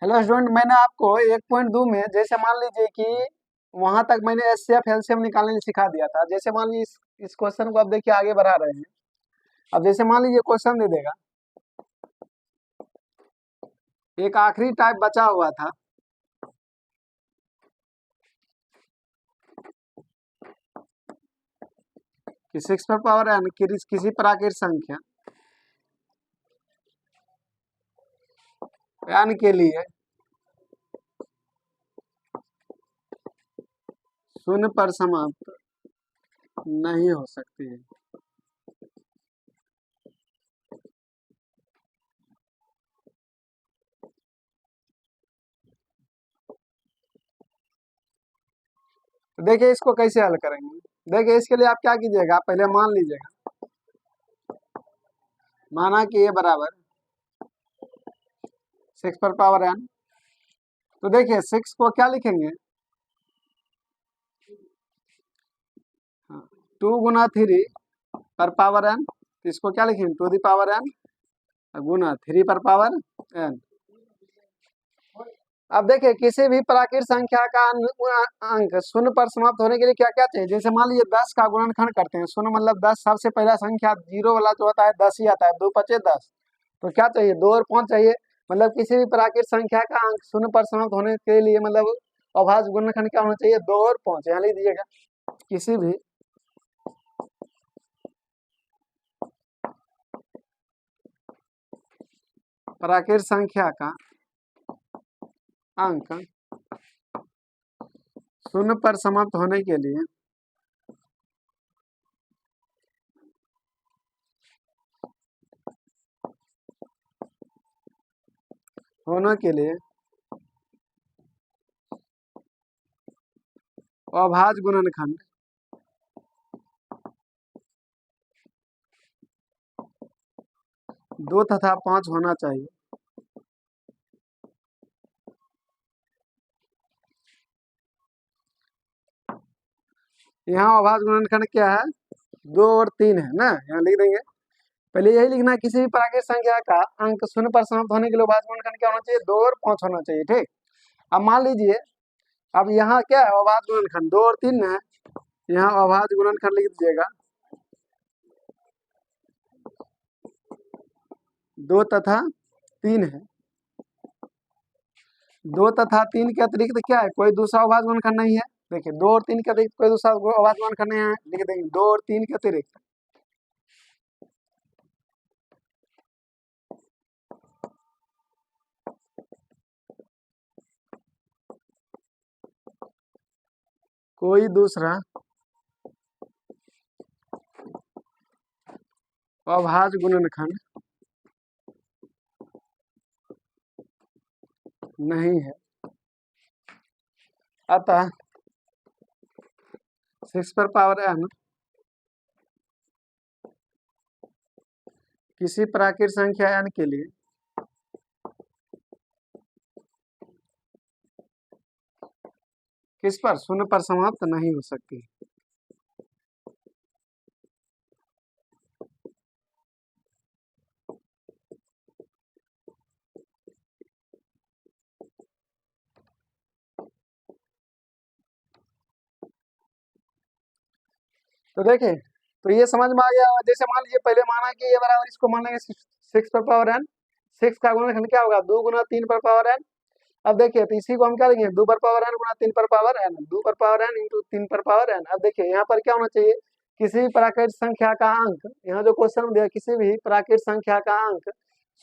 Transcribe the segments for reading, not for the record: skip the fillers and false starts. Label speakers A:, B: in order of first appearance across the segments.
A: Hello student, मैंने आपको 1.2 में जैसे मान लीजिए कि वहां तक मैंने एचसीएफ एलसीएम निकालने सिखा दिया था। जैसे मान लीजिए इस क्वेश्चन को आप देखिए आगे बढ़ा रहे हैं। अब जैसे मान लीजिए क्वेश्चन दे देगा, एक आखिरी टाइप बचा हुआ था कि 6 पर पावर एन किसी प्राकृत संख्या एन के लिए शून्य पर समाप्त नहीं हो सकती है। तो देखिए इसको कैसे हल करेंगे। देखिए इसके लिए आप क्या कीजिएगा, पहले मान लीजिएगा, माना कि ये बराबर 6 पर पावर एन। तो देखिए 6 को क्या लिखेंगे, 2 गुना 3 पर पावर एन। इसको क्या लिखेंगे, 2 दी पावर एन गुना 3 पर पावर एन। अब देखिए किसी भी प्राकृत संख्या का अंक शून्य पर समाप्त होने के लिए क्या क्या चाहिए। जैसे मान लीजिए 10 का गुणनखंड करते हैं, शून्य मतलब 10, सबसे पहला संख्या जीरो वाला जो होता है 10 ही आता है, 2 पचे 10। तो क्या चाहिए, 2 और 5 चाहिए। मतलब किसी भी प्राकृत संख्या का अंक शून्य पर समाप्त होने के लिए मतलब अभाज्य गुणनखंड क्या होना चाहिए, 2 और 5। यहाँ लिख दीजिएगा, किसी भी प्राकृत संख्या का अंक शून्य पर समाप्त होने के लिए अभाज्य गुणनखंड 2 तथा 5 होना चाहिए। यहाँ अभाज्य गुणनखंड क्या है, 2 और 3 है ना, यहाँ लिख देंगे। पहले यही लिखना है, किसी भी प्राकृत संख्या का अंक शून्य पर समाप्त होने के लिए अभाज्य गुणनखंड क्या होना चाहिए, 2 और 5 होना चाहिए। ठीक, अब मान लीजिए, अब यहाँ क्या है, अभाज्य गुणनखंड 2 और 3 है। यहाँ अभाज्य गुणनखंड लिख दीजिएगा, 2 तथा 3 है। 2 तथा 3 के अतिरिक्त क्या है, कोई दूसरा अभाज्य गुणनखंड नहीं है। देखिए 2 और 3 के अतिरिक्त कोई दूसरा अभाज्य गुणनखंड नहीं है, लिख देंगे 2 और 3 के अतिरिक्त कोई दूसरा अभाज्य गुणनखंड नहीं है। अतः 6 पर पावर एन किसी प्राकृत संख्या एन के लिए किस पर, शून्य पर समाप्त नहीं हो सकती। तो देखिए, तो ये समझ में आ गया। जैसे मान लीजिए पहले माना कि ये बराबर, इसको मान लेंगे 6 पर पावर एन। 6 का गुणनखंड क्या होगा, 2 गुना 3 पर पावर एन। अब देखिए, तो इसी को हम क्या लेंगे, 2 पर पावर एन गुना 3 पर पावर एन, 2 पर पावर एन इंटू 3 पर पावर एन। अब देखिए यहाँ पर क्या होना चाहिए, किसी भी प्राकृत संख्या का अंक, यहाँ जो क्वेश्चन दिया, किसी भी प्राकृत संख्या का अंक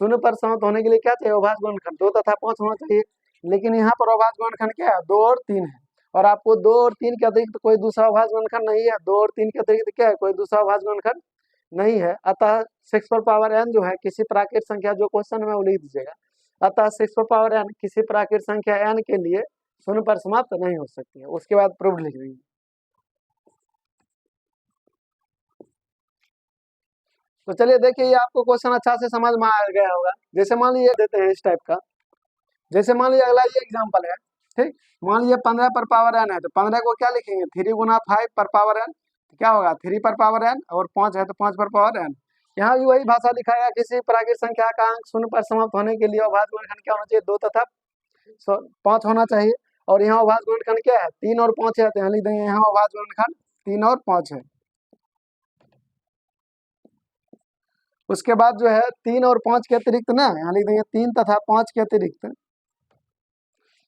A: शून्य पर समाप्त होने के लिए क्या चाहिए, अभाज्य गुणनखंड 2 तथा 5 होना चाहिए। लेकिन यहाँ पर अभाज्य गुणनखंड क्या है, 2 और 3 है। और आपको 2 और 3 के अतिरिक्त कोई दूसरा अभाज्य गुणनखंड नहीं है। 2 और 3 के अतिरिक्त क्या है, कोई दूसरा अभाज्य गुणनखंड नहीं है। अतः 6 पर पावर एन जो है किसी प्राकृत संख्या, जो क्वेश्चन में वो लिख दीजिएगा, अतः 6 पर पावर एन किसी प्राकृत संख्या एन के लिए शून्य पर समाप्त नहीं हो सकती है। उसके बाद प्रूफ लिख देंगे। तो चलिए देखिए, ये आपको क्वेश्चन अच्छा से समझ में आ गया होगा। जैसे मान लीजिए देते हैं इस टाइप का, जैसे मान लीजिए अगला ये एग्जाम्पल है। ठीक, मान लीजिए 15 पर पावर एन है, तो 15 को क्या लिखेंगे, 3 गुना 5 पर पावर एन। तो क्या होगा, 3 पर पावर एन, और 5 है तो 5 पर पावर एन। यहाँ भी वही भाषा लिखा गया, किसी प्राकृत संख्या का अंक शून्य पर समाप्त होने के लिए अभाज्य गुणनखंड क्या होना चाहिए, 2 तथा 5 होना चाहिए। और यहाँ अभाज्य गुणनखंड क्या है, 3 और 5 है, तो यहाँ लिख देंगे यहाँ अभाज्य गुणनखंड 3 और 5 है। उसके बाद जो है 3 और 5 के अतिरिक्त ना यहाँ लिख देंगे 3 तथा 5 के अतिरिक्त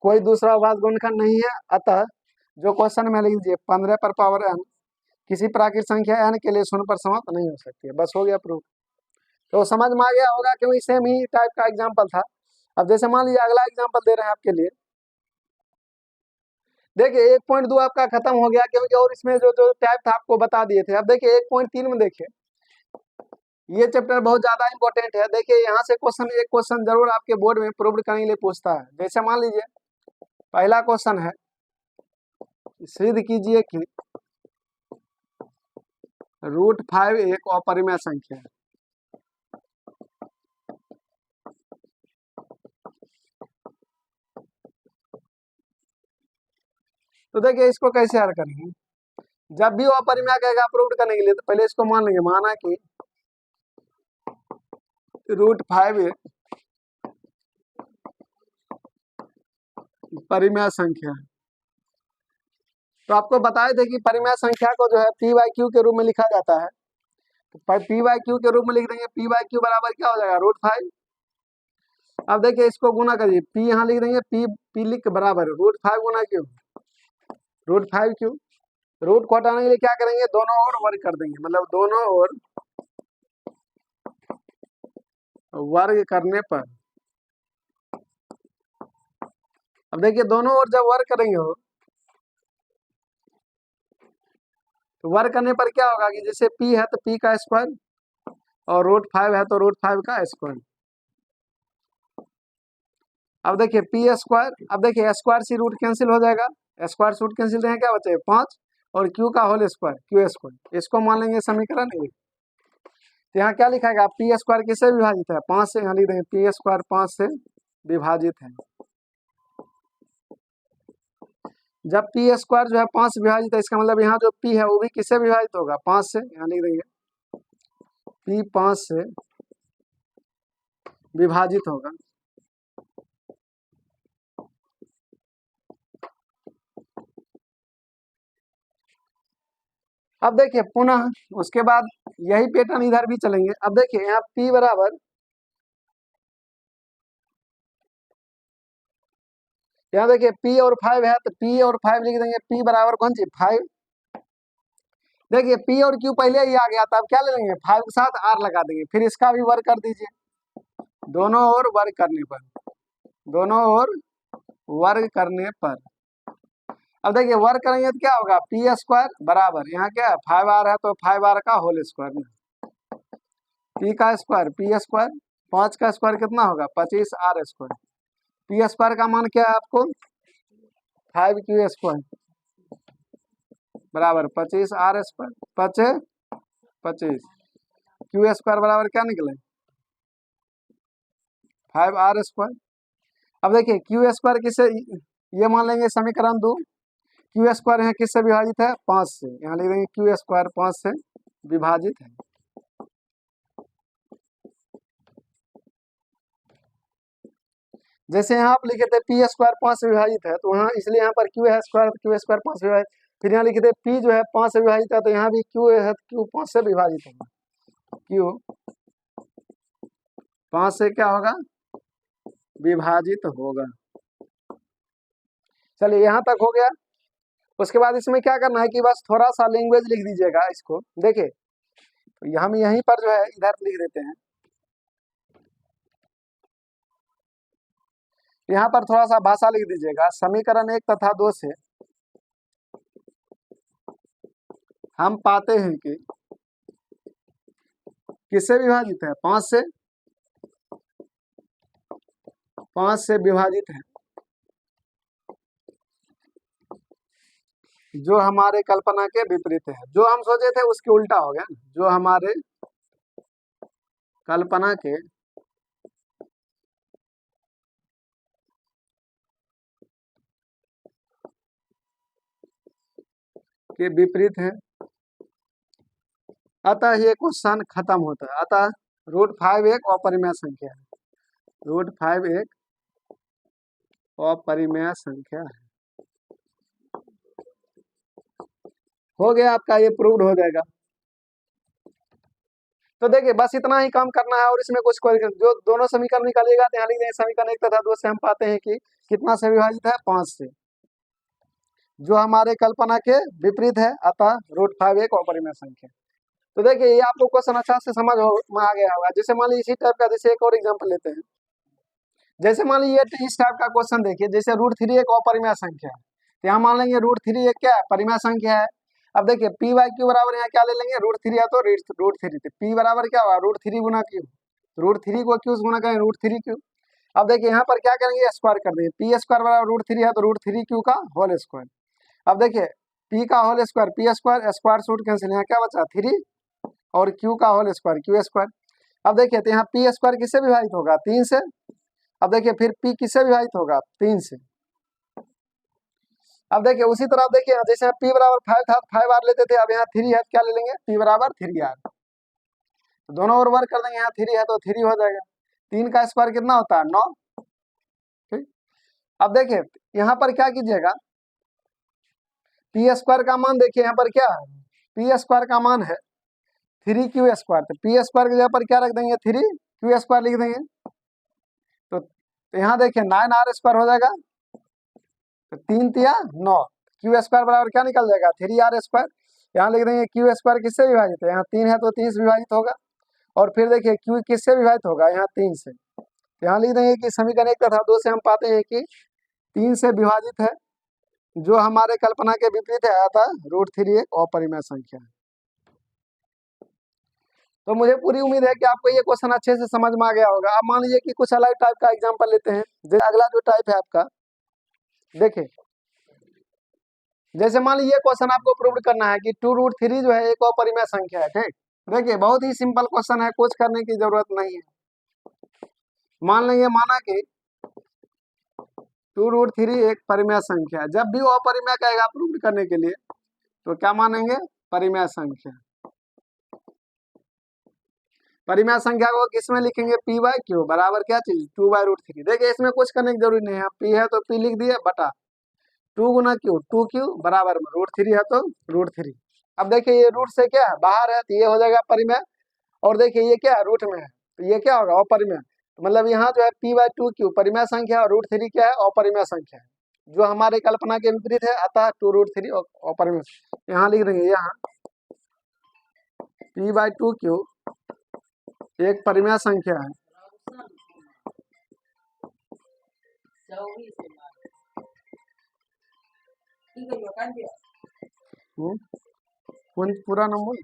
A: कोई दूसरा अभाज्य गुणनखंड नहीं है। अतः जो क्वेश्चन में लिख दीजिए 15 पर पावर n किसी प्राकृत संख्या n के लिए 0 पर समाप्त नहीं हो सकती है। बस हो गया प्रूफ। तो समझ में आ गया होगा, क्योंकि सेम ही टाइप का एग्जाम्पल था। अब जैसे मान लीजिए अगला एग्जाम्पल दे रहे हैं आपके लिए, देखिए 1.2 आपका खत्म हो गया, क्योंकि और इसमें जो जो टाइप था आपको बता दिए थे। अब देखिए 1.3 में देखिए, ये चैप्टर बहुत ज्यादा इंपॉर्टेंट है। देखिए यहाँ से एक क्वेश्चन जरूर आपके बोर्ड में प्रूव करने के लिए पूछता है। जैसे मान लीजिए पहला क्वेश्चन है, सिद्ध कीजिए कि √5 एक अपरिमेय संख्या है। तो देखिए इसको कैसे हल करेंगे। जब भी वो अपरिमेय कहेगा प्रूव करने के लिए, तो पहले इसको मान लेंगे, माना कि √5 एक परिमेय संख्या है। तो आपको बताए थे कि परिमेय संख्या को जो है p/q के रूप में लिखा जाता है। तो p/q के रूप में लिख देंगे, p/q बराबर क्या हो जाएगा, √5। अब देखिए इसको गुना करिए, p यहाँ लिख देंगे, p लिख के बराबर √5 गुना q, √5q। रूट को हटाने के लिए क्या करेंगे, दोनों ओर वर्ग कर देंगे, मतलब दोनों ओर वर्ग करने पर, अब देखिए दोनों ओर जब वर्ग करेंगे हो, तो वर्ग करने पर क्या होगा कि जैसे p है तो p का स्क्वायर, और √5 है तो √5 का स्क्वायर। अब देखिए p², अब देखिए स्क्वायर से रूट कैंसिल हो जाएगा, स्क्वायर से रूट कैंसिल रहेगा, क्या बचे 5, और q का होल स्क्वायर, q²। इसको मान लेंगे समीकरण 1। तो यहाँ क्या लिखाएगा, p² किससे विभाजित है, 5 से। यहाँ लिख देंगे p² 5 से विभाजित है। जब p² जो है 5 से विभाजित है, इसका मतलब यहाँ जो p है वो भी किससे विभाजित होगा, 5 से। यहाँ लिख देंगे p 5 से विभाजित होगा। अब देखिए पुनः उसके बाद यही पैटर्न इधर भी चलेंगे। अब देखिए यहाँ p बराबर, यहाँ देखिए p और 5 है, तो p और 5 लिख देंगे, p बराबर कौन सी 5। देखिए p और q पहले ही आ गया था, अब क्या ले लेंगे 5 के साथ r लगा देंगे, फिर इसका भी वर्ग कर दीजिए, दोनों ओर वर्ग करने पर, दोनों ओर वर्ग करने पर। अब देखिए वर्ग करेंगे तो क्या होगा, p² बराबर, यहाँ क्या है 5r है तो 5r का होल स्क्वायर में, p का स्क्वायर p², 5 का स्क्वायर कितना होगा 25r²। p² का मान क्या है आपको 5q² बराबर 25r², 25 q² बराबर क्या निकले 5r²। अब देखिए q² किससे, ये मान लेंगे समीकरण 2, q² है किससे विभाजित है 5 से। यहाँ लिख देंगे q² 5 से विभाजित है। जैसे यहाँ आप लिखे थे p² 5 से विभाजित है, तो वहाँ इसलिए यहाँ पर q है स्क्वायर, q² 5 से विभाजित। फिर यहाँ लिखे थे p जो है 5 से विभाजित है, तो यहाँ भी q है, q 5 से विभाजित होगा, q 5 से क्या होगा विभाजित होगा। चलिए यहाँ तक हो गया। उसके बाद इसमें क्या करना है कि बस थोड़ा सा लैंग्वेज लिख दीजिएगा इसको। देखिए तो हम यहीं पर जो है इधर लिख देते हैं, यहाँ पर थोड़ा सा भाषा लिख दीजिएगा। समीकरण 1 तथा 2 से हम पाते हैं कि किससे विभाजित है 5 से विभाजित है, जो हमारे कल्पना के विपरीत है। जो हम सोचे थे उसके उल्टा हो गया, जो हमारे कल्पना के विपरीत है। अतः ये क्वेश्चन खत्म होता है। अतः √5 एक अपरिमेय संख्या है, √5 एक अपरिमेय संख्या है। हो गया आपका, ये प्रूव्ड हो जाएगा। तो देखिए बस इतना ही काम करना है, और इसमें कुछ कोई जो दोनों समीकरण निकालिएगा तो यहाँ लिख देंगे समीकरण 1 तथा 2 से हम पाते हैं कि कितना से विभाजित है, 5 से, जो हमारे कल्पना के विपरीत है, अतः √5 एक अपरिमेय संख्या। तो देखिए ये आपको क्वेश्चन अच्छा से समझ में आ गया होगा। जैसे मान लीजिए इसी टाइप का, जैसे एक और एग्जाम्पल लेते हैं। जैसे मान लीजिए इस टाइप का क्वेश्चन देखिए, जैसे √3 एक अपरिमेय संख्या है, तो यहाँ मान लेंगे √3 एक क्या है, परिमेय संख्या है। अब देखिए पी बाई क्यू बराबर यहाँ क्या ले लेंगे, √3 है तो √3, तो पी बराबर क्या होगा, √3 गुना क्यू, √3 को क्यू से गुना करें, √3 क्यू। अब देखिए यहाँ पर क्या करेंगे, स्क्वायर कर देंगे, पी स्क्वायर बराबर √3 है तो √3 क्यू का होल स्क्वायर। अब देखिए पी का whole square, P square, square root cancel, यहाँ क्या बचा 3, और क्यू का होल स्क्वायर, क्यू स्क्वायर। अब देखिए तो यहाँ पी स्क्वायर किससे विभाजित होगा, 3 से। अब देखिए फिर पी किससे विभाजित होगा, 3 से। अब देखिए उसी तरह देखिए जैसे पी बराबर 5 था, 5 आर लेते थे, अब यहाँ 3 है, क्या ले लेंगे, पी बराबर 3 आर, दोनों ओर वर्क कर देंगे, यहाँ 3 है तो 3 हो जाएगा। 3 का स्क्वायर कितना होता है, 9। ठीक, अब देखिए यहाँ पर क्या कीजिएगा, पी स्क्वायर का मान देखिए यहाँ पर क्या है, पी स्क्वायर का मान है 3 क्यू स्क्वायर, तो पी स्क्वायर की जगह पर क्या रख देंगे, 3 क्यू स्क्वायर लिख देंगे। तो यहाँ देखिए 9 आर स्क्वायर हो जाएगा, तो 3 तिया 9, क्यू स्क्वायर बराबर क्या निकल जाएगा, 3 आर स्क्वायर। यहाँ लिख देंगे क्यू स्क्वायर किससे विभाजित है, यहाँ 3 है तो 3 से विभाजित होगा, और फिर देखिए क्यू किससे विभाजित होगा, यहाँ 3 से। यहाँ लिख देंगे कि समीकरण 1 तथा 2 से हम पाते हैं कि 3 से विभाजित है, जो हमारे कल्पना के विपरीत है, अतः √3 एक अपरिमेय संख्या है। तो मुझे पूरी उम्मीद है कि आपको ये क्वेश्चन अच्छे से समझ में आ गया होगा। अब मान लीजिए कि कुछ अलग टाइप का एग्जाम्पल लेते हैं। जैसे अगला जो टाइप है आपका, देखिए जैसे मान लीजिए क्वेश्चन आपको प्रूव करना है कि 2√3 जो है एक अपरिमेय संख्या है। ठीक, देखिए बहुत ही सिंपल क्वेश्चन है, कुछ करने की जरूरत नहीं है। मान लेंगे, माना कि 2√3 एक परिमेय संख्या है। जब भी वो अपरिमेय कहेगा प्रूव करने के लिए तो क्या मानेंगे, परिमेय संख्या। परिमेय संख्या को किसमें लिखेंगे, पी बाई क्यू बराबर क्या चीज, 2/√3। देखिए इसमें कुछ करने की जरूरी नहीं है, पी है तो पी लिख दिए, बटा 2 गुना क्यू, 2 क्यू बराबर में √3 है तो √3। अब देखिए ये रूट से क्या है, बाहर है, तो ये हो जाएगा परिमेय, और देखिए ये क्या है, रूट में है, तो ये क्या होगा, अपरिमेय। तो मतलब यहाँ जो है p/2q परिमेय संख्या और √3 क्या है, अपरिमेय संख्या है, जो हमारे कल्पना के विपरीत है, अतः 2√3 अपरिमेय। यहाँ लिख देंगे, यहाँ p/2q एक परिमेय संख्या है। पूरा नंबर